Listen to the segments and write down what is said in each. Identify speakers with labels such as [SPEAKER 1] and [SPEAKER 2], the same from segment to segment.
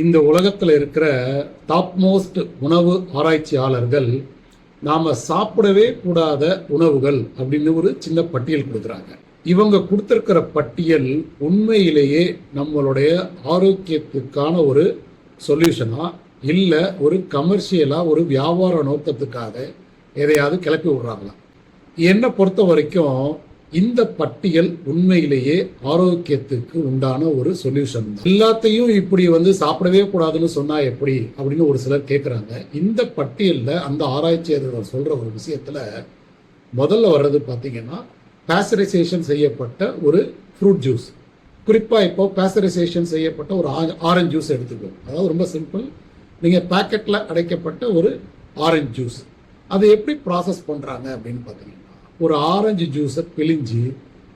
[SPEAKER 1] இந்த உலகத்தில் இருக்கிற டாப் மோஸ்ட் உணவு ஆராய்ச்சியாளர்கள் நாம் சாப்பிடவே கூடாத உணவுகள் அப்படின்னு ஒரு சின்ன பட்டியல் கொடுக்குறாங்க. இவங்க கொடுத்துருக்கிற பட்டியல் உண்மையிலேயே நம்மளுடைய ஆரோக்கியத்துக்கான ஒரு சொல்யூஷனா இல்லை ஒரு கமர்ஷியலாக ஒரு வியாபார நோக்கத்துக்காக எதையாவது கிளப்பி விடுறாங்களா? என்னை பொறுத்த வரைக்கும் இந்த பட்டியல் உண்மையிலேயே ஆரோக்கியத்துக்கு உண்டான ஒரு சொல்யூஷன் தான். எல்லாத்தையும் இப்படி சாப்பிடவே கூடாதுன்னு சொன்னா எப்படி அப்படின்னு ஒரு சிலர் கேட்குறாங்க. இந்த பட்டியலில் அந்த ஆராய்ச்சியாளர்கள் சொல்ற ஒரு விஷயத்துல முதல்ல வர்றது பார்த்தீங்கன்னா பாஸ்டரைசேஷன் செய்யப்பட்ட ஒரு ஃப்ரூட் ஜூஸ். குறிப்பாக இப்போ பாஸ்டரைசேஷன் செய்யப்பட்ட ஒரு ஆரஞ்சு ஜூஸ் எடுத்துக்கோ. அதாவது ரொம்ப சிம்பிள், நீங்கள் பேக்கெட்டில் அடைக்கப்பட்ட ஒரு ஆரஞ்சு ஜூஸ் அதை எப்படி ப்ராசஸ் பண்ணுறாங்க அப்படின்னு பார்த்தீங்கன்னா, ஒரு ஆரஞ்சு ஜூஸை பிழிஞ்சு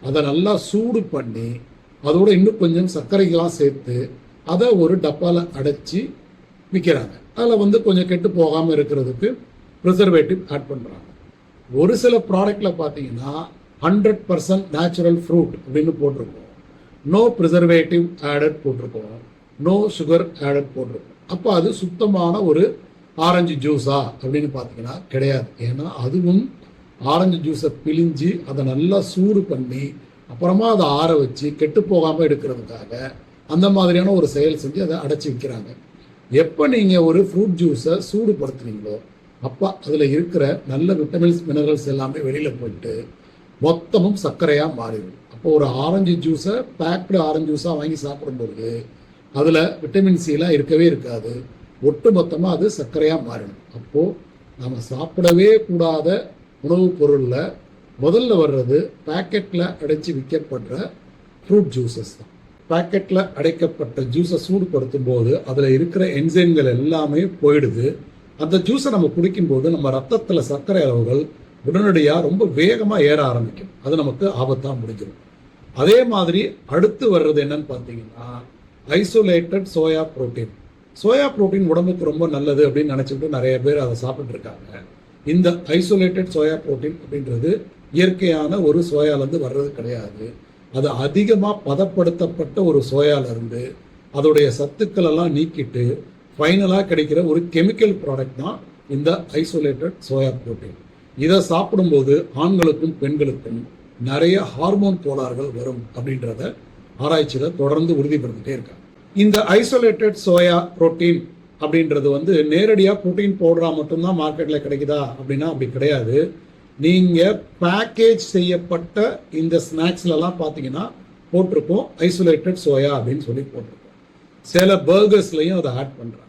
[SPEAKER 1] அதை நல்லா சூடு பண்ணி அதோட இன்னும் கொஞ்சம் சர்க்கரைகளாம் சேர்த்து அதை ஒரு டப்பாவில் அடைச்சி விற்கிறாங்க. அதில் கொஞ்சம் கெட்டு போகாமல் இருக்கிறதுக்கு ப்ரிசர்வேட்டிவ் ஆட் பண்ணுறாங்க. ஒரு சில ப்ராடக்டில் பார்த்தீங்கன்னா 100% நேச்சுரல் ஃப்ரூட் அப்படின்னு போட்டிருக்கோம், நோ ப்ரிசர்வேட்டிவ் ஆடட் போட்டிருக்கோம், நோ சுகர் ஆடட் போட்டிருக்கோம். அப்போ அது சுத்தமான ஒரு ஆரஞ்சு ஜூஸா அப்படின்னு பார்த்தீங்கன்னா கிடையாது. ஏன்னா அதுவும் ஆரஞ்சு ஜூஸை பிழிஞ்சு அதை நல்லா சூடு பண்ணி அப்புறமா அதை ஆற வச்சு கெட்டு போகாமல் எடுக்கிறதுக்காக அந்த மாதிரியான ஒரு செயல் செஞ்சு அதை அடைச்சி விற்கிறாங்க. எப்போ நீங்கள் ஒரு ஃப்ரூட் ஜூஸை சூடுபடுத்துனீங்களோ அப்போ அதில் இருக்கிற நல்ல விட்டமின்ஸ் மினரல்ஸ் எல்லாமே வெளியில் போயிட்டு மொத்தமும் சர்க்கரையாக மாறிடும். அப்போ ஒரு ஆரஞ்சு ஜூஸை பேக்டு ஆரஞ்சு ஜூஸாக வாங்கி சாப்பிடும்போது அதில் விட்டமின் சிலாம் இருக்கவே இருக்காது, ஒட்டு மொத்தமாக அது சர்க்கரையாக மாறிடும். அப்போது நம்ம சாப்பிடவே கூடாத உணவுப் பொருளில் முதல்ல வர்றது பேக்கெட்டில் அடைச்சி விற்கப்படுற ஃப்ரூட் ஜூஸஸ் தான். பேக்கெட்டில் அடைக்கப்பட்ட ஜூஸை சூடுபடுத்தும் போது அதில் இருக்கிற என்சைம்கள் எல்லாமே போயிடுது. அந்த ஜூஸை நம்ம குடிக்கும்போது நம்ம ரத்தத்தில் சர்க்கரை அளவுகள் உடனடியாக ரொம்ப வேகமாக ஏற ஆரம்பிக்கும். அது நமக்கு ஆபத்தாக முடிஞ்சிடும். அதே மாதிரி அடுத்து வர்றது என்னன்னு பார்த்தீங்கன்னா isolated soya protein. Soya protein உடம்புக்கு ரொம்ப நல்லது அப்படின்னு நினச்சிக்கிட்டு நிறைய பேர் அதை சாப்பிட்டு இருக்காங்க. இந்த ஐசோலேட்டட் சோயா புரோட்டீன் அப்படின்றது இயற்கையான ஒரு சோயாலேருந்து வர்றது கிடையாது. அது அதிகமாக பதப்படுத்தப்பட்ட ஒரு சோயாலேருந்து அதோடைய சத்துக்கள் எல்லாம் நீக்கிட்டு ஃபைனலாக கிடைக்கிற ஒரு கெமிக்கல் ப்ராடக்ட் தான் இந்த ஐசோலேட்டட் சோயா புரோட்டீன். இதை சாப்பிடும்போது ஆண்களுக்கும் பெண்களுக்கும் நிறைய ஹார்மோன் கோளாறுகள் வரும் அப்படின்றத ஆராய்ச்சியில் தொடர்ந்து உறுதிப்படுத்திட்டே இருக்காங்க. இந்த ஐசோலேட்டட் சோயா புரோட்டீன் அப்படின்றது நேரடியாக புரோட்டீன் பவுடராக மட்டும்தான் மார்க்கெட்டில் கிடைக்குதா அப்படின்னா அப்படி கிடையாது. நீங்கள் பேக்கேஜ் செய்யப்பட்ட இந்த ஸ்நாக்ஸ்லலாம் பார்த்தீங்கன்னா போட்டிருப்போம் ஐசோலேட்டட் சோயா அப்படின்னு சொல்லி போட்டிருப்போம். சில பர்கர்ஸ்லையும் அதை ஆட் பண்ணுறாங்க.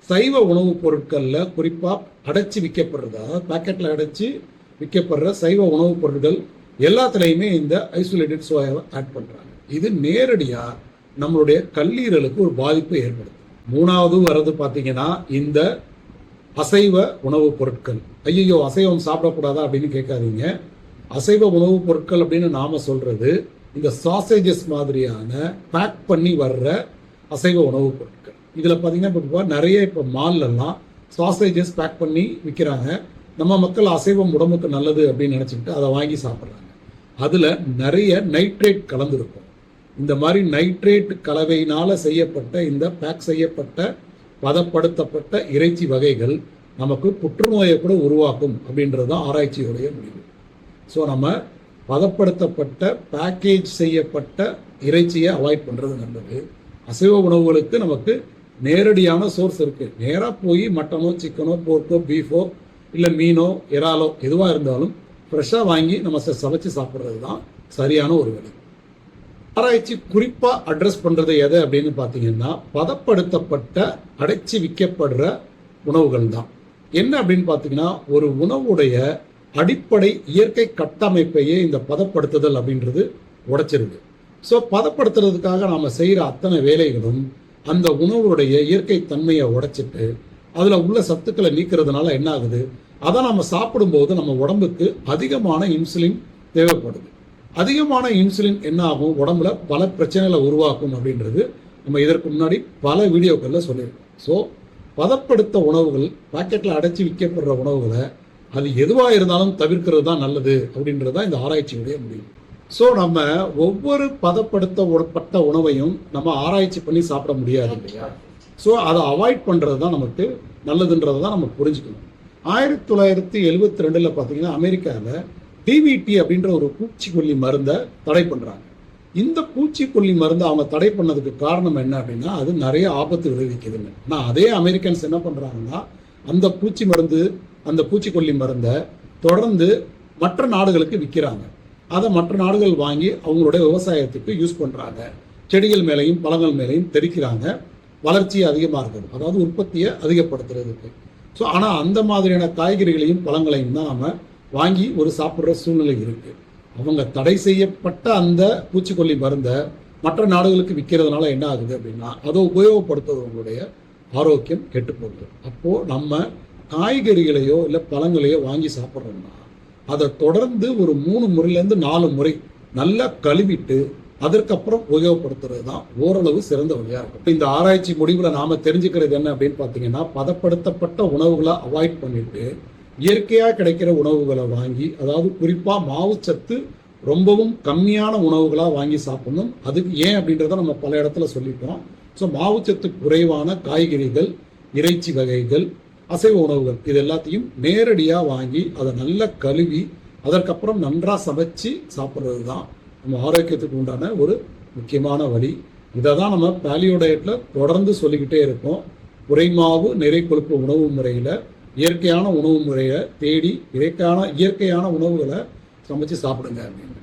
[SPEAKER 1] சைவ உணவுப் பொருட்களில் குறிப்பாக அடைச்சி விற்கப்படுறதா பேக்கெட்டில் அடைச்சி விற்கப்படுற சைவ உணவுப் பொருட்கள் எல்லாத்துலேயுமே இந்த ஐசோலேட்டட் சோயாவை ஆட் பண்ணுறாங்க. இது நேரடியாக நம்மளுடைய கல்லீரலுக்கு ஒரு பாதிப்பை ஏற்படுத்தும். மூணாவது வர்றது பார்த்தீங்கன்னா இந்த அசைவ உணவுப் பொருட்கள். ஐயோ அசைவம் சாப்பிடக்கூடாதா அப்படின்னு கேட்காதீங்க. அசைவ உணவுப் பொருட்கள் அப்படின்னு நாம சொல்றது இந்த சாசேஜஸ் மாதிரியான பேக் பண்ணி வர்ற அசைவ உணவுப் பொருட்கள். இதில் பார்த்தீங்கன்னா இப்போ நிறைய இப்போ மால்லலாம் சாசேஜஸ் பேக் பண்ணி விற்கிறாங்க. நம்ம மக்கள் அசைவம் உடம்புக்கு நல்லது அப்படின்னு நினச்சிக்கிட்டு அதை வாங்கி சாப்பிட்றாங்க. அதில் நிறைய நைட்ரேட் கலந்துருக்கும். இந்த மாதிரி நைட்ரேட் கலவையினால் செய்யப்பட்ட இந்த பேக் செய்யப்பட்ட பதப்படுத்தப்பட்ட இறைச்சி வகைகள் நமக்கு புற்றுநோயை கூட உருவாக்கும் அப்படின்றது தான் ஆராய்ச்சியுடைய முடிவு. ஸோ நம்ம பதப்படுத்தப்பட்ட பேக்கேஜ் செய்யப்பட்ட இறைச்சியை அவாய்ட் பண்ணுறது நல்லது. அசைவ உணவுகளுக்கு நமக்கு நேரடியான சோர்ஸ் இருக்குது. நேராக போய் மட்டனோ சிக்கனோ போர்க்கோ பீஃபோ இல்லை மீனோ இறாலோ எதுவாக இருந்தாலும் ஃப்ரெஷ்ஷாக வாங்கி நம்ம சமைச்சு சாப்பிட்றது தான் சரியான ஒரு வழி. ஆராய்ச்சி குறிப்பாக அட்ரஸ் பண்ணுறது எது அப்படின்னு பார்த்தீங்கன்னா பதப்படுத்தப்பட்ட அடைச்சி விற்கப்படுற உணவுகள் தான். என்ன அப்படின்னு பார்த்தீங்கன்னா ஒரு உணவுடைய அடிப்படை இயற்கை கட்டமைப்பையே இந்த பதப்படுத்துதல் அப்படின்றது உடைச்சிருது. ஸோ பதப்படுத்துறதுக்காக நாம் செய்கிற அத்தனை வேலைகளும் அந்த உணவுடைய இயற்கை தன்மையை உடைச்சிட்டு அதில் உள்ள சத்துக்களை நீக்கிறதுனால என்ன ஆகுது, அதை நம்ம சாப்பிடும்போது நம்ம உடம்புக்கு அதிகமான இன்சுலின் தேவைப்படுது. அதிகமான இன்சுலின் என்ன ஆகும், உடம்புல பல பிரச்சனைகளை உருவாக்கும் அப்படின்றது நம்ம இதற்கு முன்னாடி பல வீடியோக்களில் சொல்லியிருக்கோம். ஸோ பதப்படுத்த உணவுகள் பேக்கெட்டில் அடைச்சி விற்கப்படுற உணவுகளை அது எதுவாக இருந்தாலும் தவிர்க்கிறது தான் நல்லது அப்படின்றது தான் இந்த ஆராய்ச்சியுடைய முடிவு. ஸோ நம்ம ஒவ்வொரு பதப்படுத்தப்பட்ட உணவையும் நம்ம ஆராய்ச்சி பண்ணி சாப்பிட முடியாது இல்லையா. ஸோ அதை அவாய்ட் பண்ணுறது தான் நமக்கு நல்லதுன்றதை தான் நம்ம புரிஞ்சுக்கணும். 1972 பார்த்தீங்கன்னா அமெரிக்காவில் டிவிடி அப்படின்ற ஒரு பூச்சிக்கொல்லி மருந்தை தடை பண்ணுறாங்க. இந்த பூச்சிக்கொல்லி மருந்து அவங்க தடை பண்ணதுக்கு காரணம் என்ன அப்படின்னா, அது நிறைய ஆபத்து விளைவிக்குதுன்னு. ஆனால் அதே அமெரிக்கன்ஸ் என்ன பண்ணுறாங்கன்னா, அந்த பூச்சிக்கொல்லி மருந்தை தொடர்ந்து மற்ற நாடுகளுக்கு விற்கிறாங்க. அதை மற்ற நாடுகள் வாங்கி அவங்களுடைய விவசாயத்துக்கு யூஸ் பண்ணுறாங்க. செடிகள் மேலேயும் பழங்கள் மேலேயும் தெளிக்கிறாங்க, வளர்ச்சி அதிகமாக இருக்குது, அதாவது உற்பத்தியை அதிகப்படுத்துறதுக்கு. ஸோ ஆனால் அந்த மாதிரியான காய்கறிகளையும் பழங்களையும் தான் நம்ம வாங்கி ஒரு சாப்பிட்ற சூழ்நிலை இருக்குது. அவங்க தடை செய்யப்பட்ட அந்த பூச்சிக்கொல்லி மருந்தை மற்ற நாடுகளுக்கு விற்கிறதுனால என்ன ஆகுது அப்படின்னா, அதை உபயோகப்படுத்துறவங்களுடைய ஆரோக்கியம் கெட்டு போகுது. அப்போது நம்ம காய்கறிகளையோ இல்லை பழங்களையோ வாங்கி சாப்பிட்றோம்னா அதை தொடர்ந்து ஒரு 3 முறையிலேருந்து 4 முறை நல்லா கழுவிட்டு அதற்கப்புறம் உபயோகப்படுத்துறது தான் ஓரளவு சிறந்த வழியாக இருக்கும். இந்த ஆராய்ச்சி முடிவில் நாம் தெரிஞ்சுக்கிறது என்ன அப்படின்னு பார்த்தீங்கன்னா, பதப்படுத்தப்பட்ட உணவுகளை அவாய்ட் பண்ணிட்டு இயற்கையாக கிடைக்கிற உணவுகளை வாங்கி, அதாவது குறிப்பாக மாவுச்சத்து ரொம்பவும் கம்மியான உணவுகளாக வாங்கி சாப்பிடணும். அதுக்கு ஏன் அப்படின்றத நம்ம பல இடத்துல சொல்லிட்டோம். ஸோ மாவுச்சத்து குறைவான காய்கறிகள், இறைச்சி வகைகள், அசைவ உணவுகள் இது எல்லாத்தையும் நேரடியாக வாங்கி அதை நல்லா கழுவி அதற்கப்புறம் நன்றாக சமைச்சு சாப்பிட்றது தான் நம்ம ஆரோக்கியத்துக்கு உண்டான ஒரு முக்கியமான வழி. இதை தான் நம்ம பேலியோ டயட்டில் தொடர்ந்து சொல்லிக்கிட்டே இருக்கோம். குறைமாவு நிறை கொழுப்பு உணவு முறையில் இயற்கையான உணவு முறையை தேடி இயற்கையான உணவுகளை சமைச்சு சாப்பிடுங்க அப்படின்னு.